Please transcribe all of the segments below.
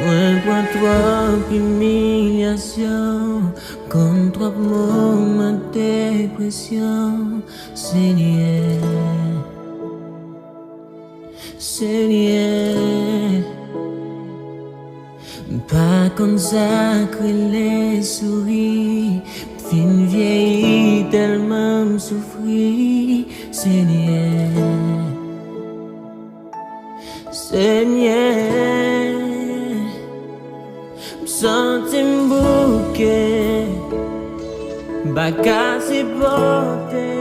Mwen pran twop imilyasyon, konn twop moman depresyon. Senyè, Senyè, pas konsa rele souri, fin vyeyi telman soufri. Senyè, Senyè, santi bouke, paka sipòte.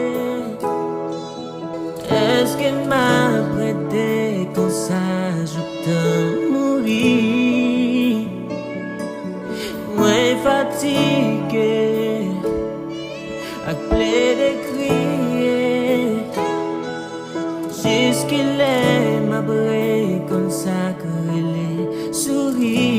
Eske plede, konsa, jouktan, mouri. Mwen fatige, plede, kriye. Jiskilè, konsa, rele, souri.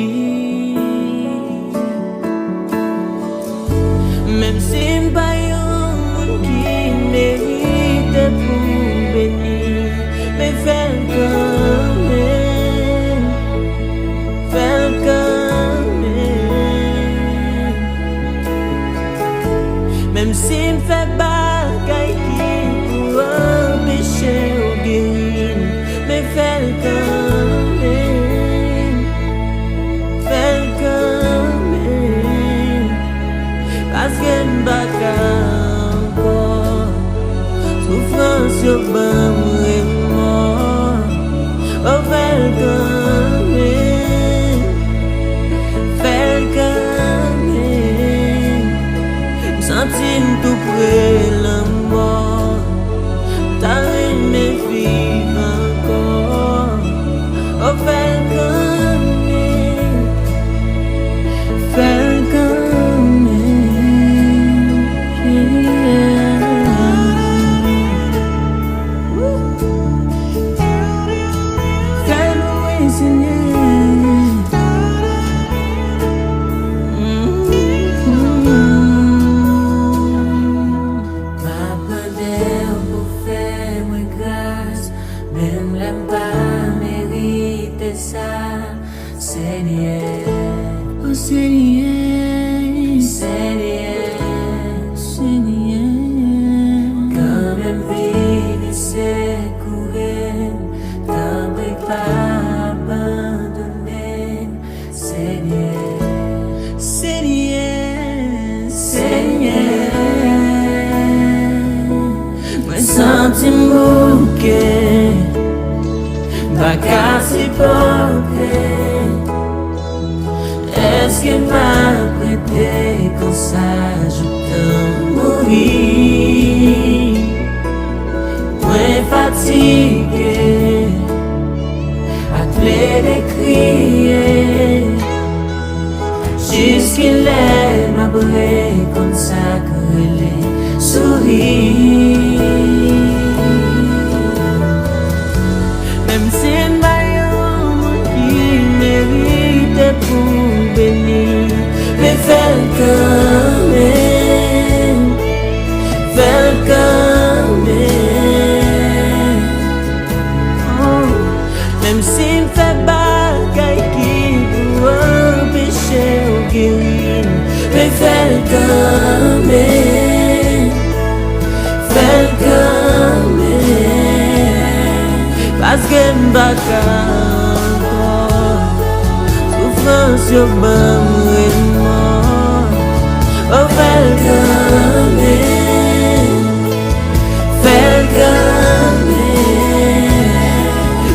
Même si m'pa yon qui mérite pour bénir, mais fèl kanmenm, Fèl Kanmenm. Même si m'fait bagay qui pour empêcher ou guérir, mais Fèl Kanmenm, Fèl Kanmenm. Parce que m'baka encore souffrance yo ban remords. Oh Fèl Kanmenm, Fèl Kanmenm. M'sentim tout près la mort, t'as aimé vivre encore. Oh Fèl Kanmenm, Fèl Kanmenm. Senyè, oh Senyè, Senyè, Senyè. Quand même vide secourir, t'en prie pas abandonner. Senyè, Senyè, Senyè. Mwen santi bouke, paka sipòte. Eske plede, konsa, jouktan, mouri. Mwen fatige, plede, kriye. Jiskilè, konsa, rele, souri. Même si m'bayon qui mérite pour bénir, mais Fèl Kanmenm, Fèl Kanmenm. Oh. Même si m'fait bagay qui pour empêcher ou guérir, mais Fèl Kanmenm, Fèl Kanmenm. Parce que m'baka encore souffrance yo ban remords. Oh Fèl Kanmenm, Fèl Kanmenm.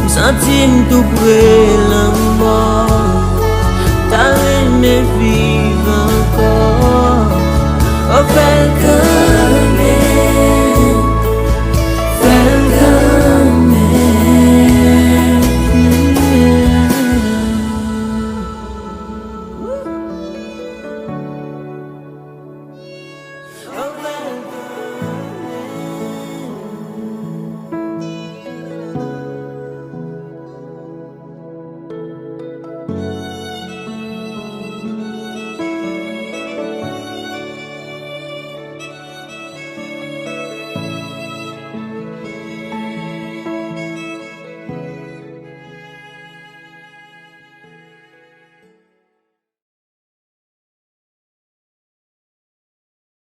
M'sentim tout près la mort.